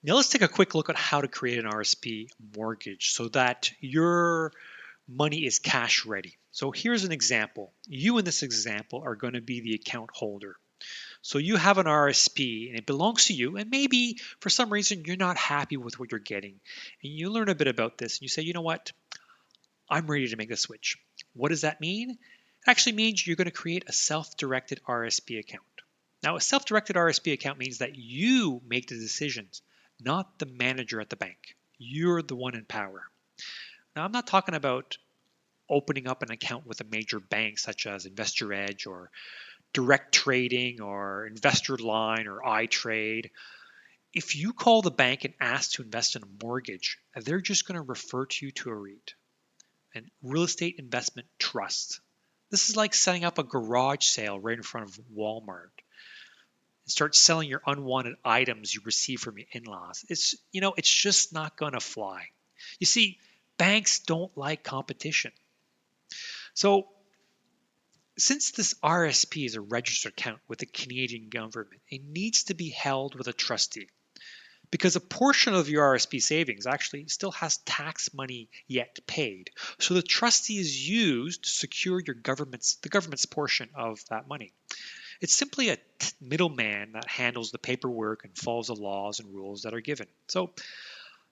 Now let's take a quick look at how to create an RSP mortgage so that your money is cash ready. So here's an example. You in this example are going to be the account holder. So you have an RSP and it belongs to you, and maybe for some reason you're not happy with what you're getting. And you learn a bit about this and you say, you know what, I'm ready to make the switch. What does that mean? It actually means you're going to create a self-directed RSP account. Now, a self-directed RSP account means that you make the decisions, not the manager at the bank. You're the one in power. Now, I'm not talking about opening up an account with a major bank such as Investor Edge or Direct Trading or Investor Line or iTrade. If you call the bank and ask to invest in a mortgage, they're just going to refer to you to a REIT, and real estate investment trust. This is like setting up a garage sale right in front of Walmart and start selling your unwanted items you receive from your in-laws. It's just not going to fly. You see, banks don't like competition. So since this RSP is a registered account with the Canadian government, it needs to be held with a trustee because a portion of your RSP savings actually still has tax money yet paid. So the trustee is used to secure the government's portion of that money. It's simply a middleman that handles the paperwork and follows the laws and rules that are given. So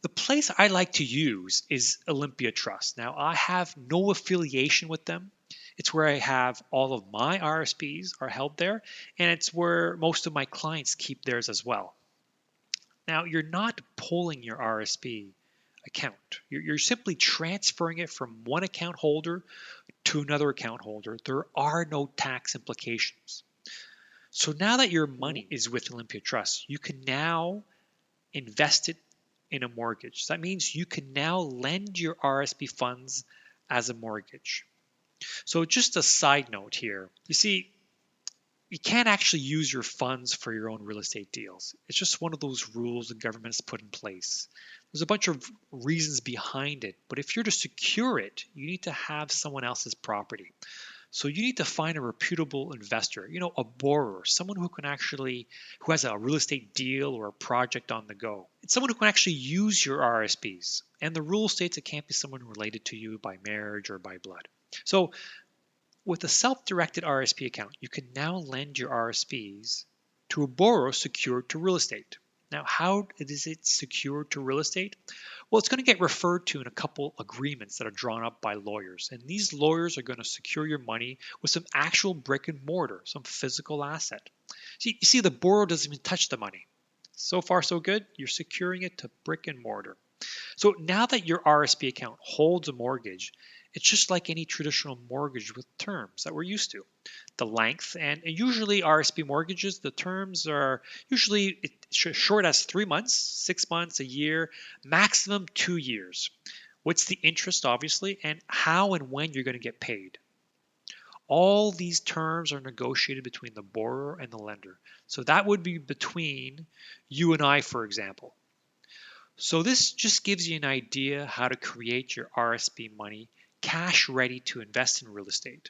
the place I like to use is Olympia Trust. Now, I have no affiliation with them. It's where I have all of my RSPs are held there, and it's where most of my clients keep theirs as well. Now, you're not pulling your RSP account. You're simply transferring it from one account holder to another account holder. There are no tax implications. So now that your money is with Olympia Trust, you can now invest it in a mortgage. That means you can now lend your RSP funds as a mortgage. So just a side note here, you see, you can't actually use your funds for your own real estate deals. It's just one of those rules the government has put in place. There's a bunch of reasons behind it, but if you're to secure it, you need to have someone else's property. So you need to find a reputable investor, a borrower, someone who has a real estate deal or a project on the go. It's someone who can actually use your RSPs. And the rule states it can't be someone related to you by marriage or by blood. So with a self-directed RSP account, you can now lend your RSPs to a borrower secured to real estate. Now, how is it secured to real estate? Well, it's going to get referred to in a couple agreements that are drawn up by lawyers. And these lawyers are going to secure your money with some actual brick and mortar, some physical asset. You see, the borrower doesn't even touch the money. So far, so good. You're securing it to brick and mortar. So now that your RSP account holds a mortgage, it's just like any traditional mortgage with terms that we're used to. The length, and usually RSP mortgages, the terms are usually short as 3 months, 6 months, a year, maximum 2 years. What's the interest, obviously, and how and when you're going to get paid. All these terms are negotiated between the borrower and the lender. So that would be between you and I, for example. So this just gives you an idea how to create your RSP money cash ready to invest in real estate.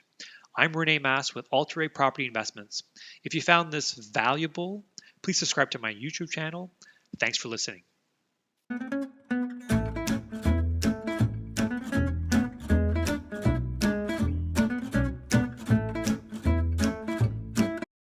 I'm Renee Mass with Alter Property Investments. If you found this valuable, please subscribe to my YouTube channel. Thanks for listening.